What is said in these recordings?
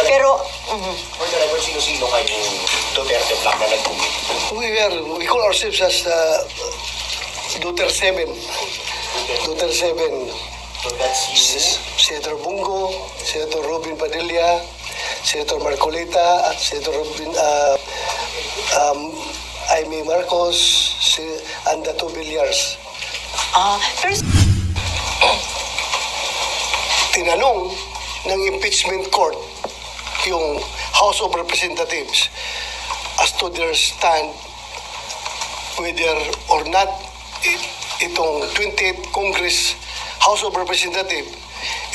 Pero, For the record, sino-sino kayong Duterte Black na nag-commit? We call ourselves as Duterte 7. Duterte 7. So that's you. Senator Bungo, Senator Robin Padilla, Senator Marcolita, at Senator Aimee Marcos, and the 2 Villar. pero Tinanong ng impeachment court yung House of Representatives as to their stand whether or not itong 28th Congress House of Representatives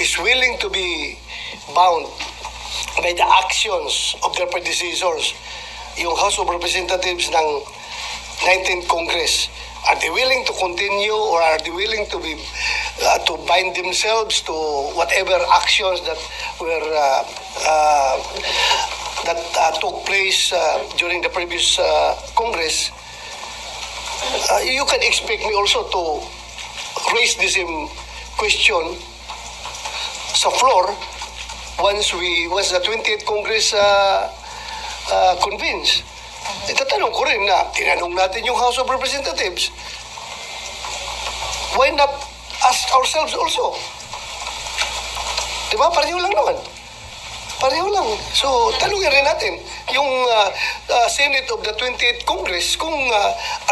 is willing to be bound by the actions of their predecessors, yung House of Representatives ng 19th Congress. Are they willing to continue, or are they willing to be to bind themselves to whatever actions that were took place during the previous Congress? You can expect me also to raise the same question sa floor once the 20th Congress convenes. Itatanong ko rin na tinanong natin yung House of Representatives. Why not ask ourselves also? Diba? Pareho lang naman. Pareho lang. So, tanongin rin natin yung Senate of the 28th Congress kung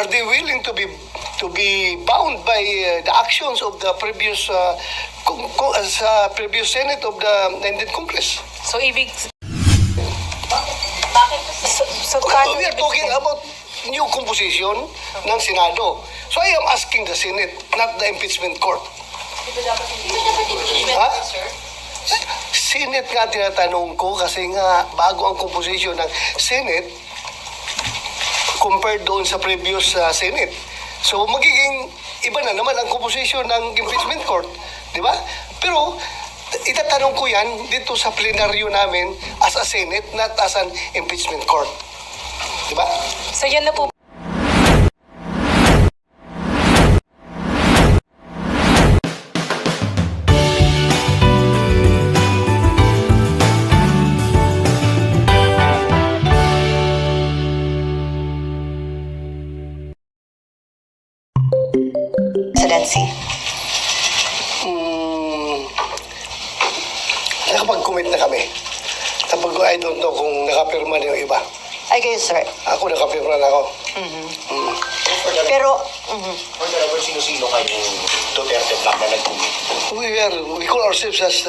are they willing to be bound by the actions of the previous previous Senate of the 19th Congress. so ibig so We are talking about new composition ng Senado. So I am asking the Senate, not the impeachment court. Ha? Senate nga tinatanong ko kasi nga bago ang composition ng Senate compared doon sa previous Senate. So magiging iba na naman ang composition ng impeachment court. Di ba? Pero itatanong ko yan dito sa plenaryo namin as a Senate, not as an impeachment court. Diba? so yan na po. Presidency. Nakapag-commit na kami. Tapos I don't know kung nakapirma na yung iba. Ay kayo, sir. Ako nakapirma na ako. Pero, For the record, sino-sino kayong Duterte Black na nag-commit? We call ourselves as